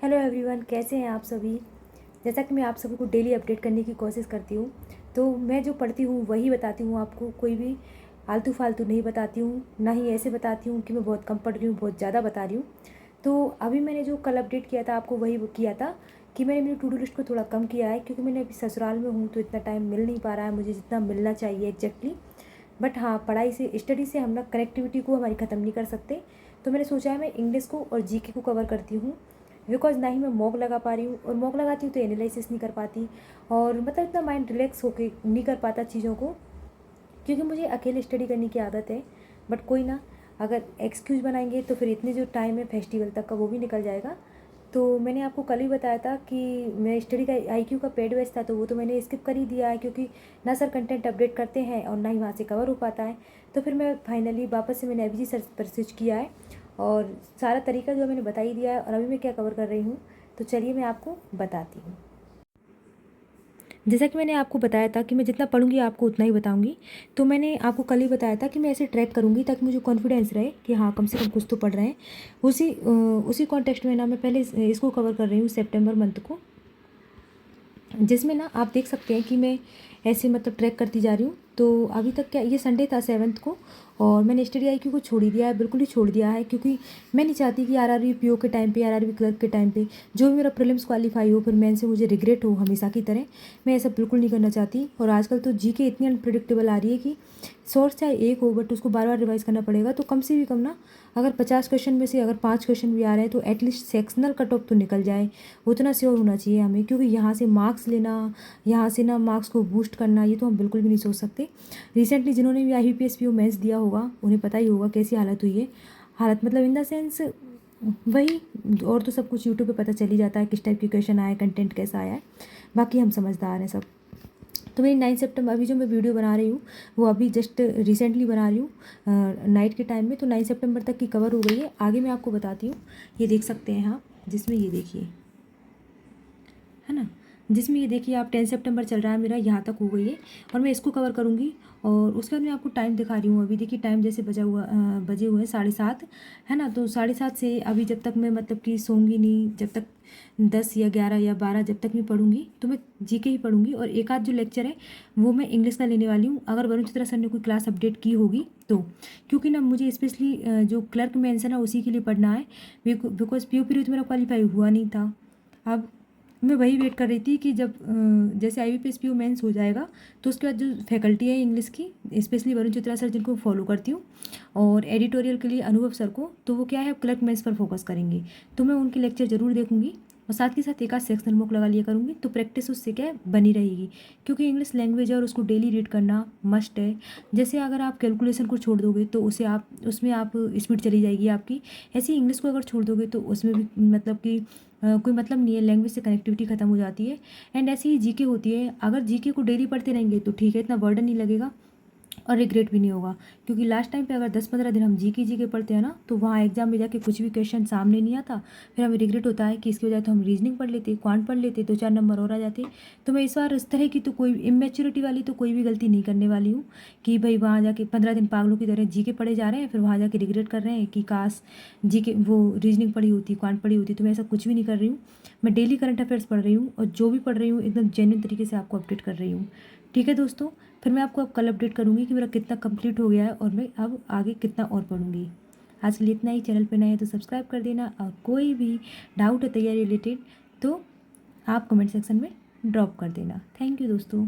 Hello everyone, कैसे हैं आप सभी। जैसा कि मैं आप सभी को डेली अपडेट करने की कोशिश करती हूँ, तो मैं जो पढ़ती हूँ वही बताती हूँ आपको। कोई भी आलतू फालतू नहीं बताती हूँ, ना ही ऐसे बताती हूँ कि मैं बहुत कम पढ़ रही हूँ, बहुत ज़्यादा बता रही हूँ। तो अभी मैंने जो कल अपडेट किया था आपको, वही किया था कि मैंने मेरी टू डू लिस्ट को थोड़ा कम किया है, क्योंकि मैंने अभी ससुराल में हूँ तो इतना टाइम मिल नहीं पा रहा है मुझे जितना मिलना चाहिए एग्जैक्टली। बट हाँ, पढ़ाई से, स्टडी से हम ना कनेक्टिविटी को हमारी ख़त्म नहीं कर सकते। तो मैंने सोचा है मैं इंग्लिश को और जीके को कवर करती हूँ, बिकॉज ना ही मैं मॉक लगा पा रही हूँ, और मॉक लगाती हूँ तो एनालिसिस नहीं कर पाती, और मतलब इतना माइंड रिलैक्स होके नहीं कर पाता चीज़ों को, क्योंकि मुझे अकेले स्टडी करने की आदत है। बट कोई ना, अगर एक्सक्यूज़ बनाएंगे तो फिर इतने जो टाइम है फेस्टिवल तक का वो भी निकल जाएगा। तो मैंने आपको कल ही बताया था कि मैं स्टडी का आईक्यू का पेड बैच था, तो वो तो मैंने स्किप कर ही दिया है, क्योंकि ना सर कंटेंट अपडेट करते हैं और ना ही वहाँ से कवर हो पाता है। तो फिर मैं फाइनली वापस से मैंने अभी सर पर स्विच किया है, और सारा तरीका जो मैंने बता ही दिया है, और अभी मैं क्या कवर कर रही हूँ। तो चलिए मैं आपको बताती हूँ। जैसा कि मैंने आपको बताया था कि मैं जितना पढ़ूंगी आपको उतना ही बताऊंगी। तो मैंने आपको कल ही बताया था कि मैं ऐसे ट्रैक करूंगी ताकि मुझे कॉन्फिडेंस रहे कि हाँ, कम से कम कुछ तो पढ़ रहे हैं। उसी कॉन्टेक्स्ट में ना मैं पहले इसको कवर कर रही हूँ सेप्टेम्बर मंथ को, जिसमें ना आप देख सकते हैं कि मैं ऐसे मतलब ट्रैक करती जा रही हूँ। तो अभी तक क्या, ये संडे था 7th को, और मैंने स्टडी आईक्यू को छोड़ ही दिया है, बिल्कुल ही छोड़ दिया है, क्योंकि मैं नहीं चाहती कि आरआरबी पीओ के टाइम पे, आरआरबी क्लर्क के टाइम पे जो भी मेरा प्रीलिम्स क्वालीफाई हो फिर मेन से मुझे रिग्रेट हो हमेशा की तरह। मैं ऐसा बिल्कुल नहीं करना चाहती। और आजकल तो जीके इतनी अनप्रिडिक्टेबल आ रही है कि सोर्स चाहे एक हो बट उसको बार बार रिवाइज करना पड़ेगा। तो कम से भी कम ना, अगर 50 क्वेश्चन में से अगर 5 क्वेश्चन भी आ रहे हैं तो एटलीस्ट सेक्शनल कट ऑफ तो निकल जाए, उतना श्योर होना चाहिए हमें। क्योंकि यहाँ से मार्क्स लेना, यहाँ से ना मार्क्स को बूस्ट करना, ये तो हम बिल्कुल भी नहीं सोच सकते। रिसेंटली जिन्होंने भी IBPS PO मेंस दिया होगा उन्हें पता ही होगा कैसी हालत हुई है। हालत मतलब इन द सेंस वही, और तो सब कुछ यूट्यूब पे पता चल ही जाता है किस टाइप की क्वेश्चन आया है, कंटेंट कैसा आया है। बाकी हम समझदार हैं सब। तो मेरी 9 सितंबर, अभी जो मैं वीडियो बना रही हूँ वो अभी जस्ट रिसेंटली बना रही हूँ नाइट के टाइम में, तो 9 सितंबर तक की कवर हो गई है। आगे मैं आपको बताती हूँ। ये देख सकते हैं आप, जिसमें ये देखिए, है ना, जिसमें ये देखिए आप 10 सितंबर चल रहा है मेरा, यहाँ तक हो गई है, और मैं इसको कवर करूँगी। और उसके बाद मैं आपको टाइम दिखा रही हूँ। अभी देखिए टाइम जैसे बजे हुए हैं 7:30, है ना। तो 7:30 से अभी जब तक मैं मतलब कि सोऊंगी नहीं, जब तक 10 या 11 या 12 जब तक मैं पढ़ूंगी तो मैं जीके ही पढ़ूंगी। और एक आध जो लेक्चर है वो मैं इंग्लिश का लेने वाली हूँ, अगर वरुण चित्रा सर ने कोई क्लास अपडेट की होगी तो। क्योंकि ना मुझे स्पेशली जो क्लर्क मेंस है ना उसी के लिए पढ़ना है, बिकॉज PO तो मेरा क्वालिफाई हुआ नहीं था। अब मैं वही वेट कर रही थी कि जब जैसे IBPS PO मेंस हो जाएगा तो उसके बाद जो फैकल्टी है इंग्लिश की, स्पेशली वरुण चित्रा सर जिनको फॉलो करती हूँ, और एडिटोरियल के लिए अनुभव सर को, तो वो क्या है क्लर्क मेंस पर फोकस करेंगे। तो मैं उनके लेक्चर ज़रूर देखूंगी, और साथ के साथ एक आध सेक्शनल बुक लगा लिया करूँगी, तो प्रैक्टिस उससे क्या है बनी रहेगी। क्योंकि इंग्लिश लैंग्वेज है और उसको डेली रीड करना मस्ट है। जैसे अगर आप कैलकुलेशन को छोड़ दोगे तो उसे आप उसमें आप स्पीड चली जाएगी आपकी। ऐसे ही इंग्लिश को अगर छोड़ दोगे तो उसमें भी मतलब कि कोई मतलब नहीं है, लैंग्वेज से कनेक्टिविटी खत्म हो जाती है। एंड ऐसी ही जीके होती है, अगर जीके को डेली पढ़ते रहेंगे तो ठीक है, इतना बर्डन नहीं लगेगा और रिग्रेट भी नहीं होगा। क्योंकि लास्ट टाइम पे अगर 10-15 दिन हम जीके पढ़ते हैं ना, तो वहाँ एग्जाम में जाके कुछ भी क्वेश्चन सामने नहीं आता, फिर हमें रिग्रेट होता है कि इसकी वजह तो हम रीजनिंग पढ़ लेते, क्वांट पढ़ लेते, 2-4 नंबर और आ जाते। तो मैं इस बार इस तरह की तो कोई इमेच्योरिटी वाली तो कोई भी गलती नहीं करने वाली हूँ, कि भाई वहाँ जाके 15 दिन पागलों की तरह जीके पढ़े जा रहे हैं, फिर वहाँ जाके रिग्रेट कर रहे हैं कि काश जीके वो रीजनिंग पढ़ी होती, क्वांट पढ़ी होती। तो मैं ऐसा कुछ भी नहीं कर रही हूँ। मैं डेली करंट अफेयर्स पढ़ रही हूँ, और जो भी पढ़ रही हूँ एकदम जेन्युइन तरीके से आपको अपडेट कर रही हूँ। ठीक है दोस्तों, फिर मैं आपको अब कल अपडेट करूँगी कि मेरा कितना कंप्लीट हो गया है, और मैं अब आगे कितना और पढ़ूँगी। आज के लिए इतना ही। चैनल पर नए हैं तो सब्सक्राइब कर देना, और कोई भी डाउट है तैयारी रिलेटेड तो आप कमेंट सेक्शन में ड्रॉप कर देना। थैंक यू दोस्तों।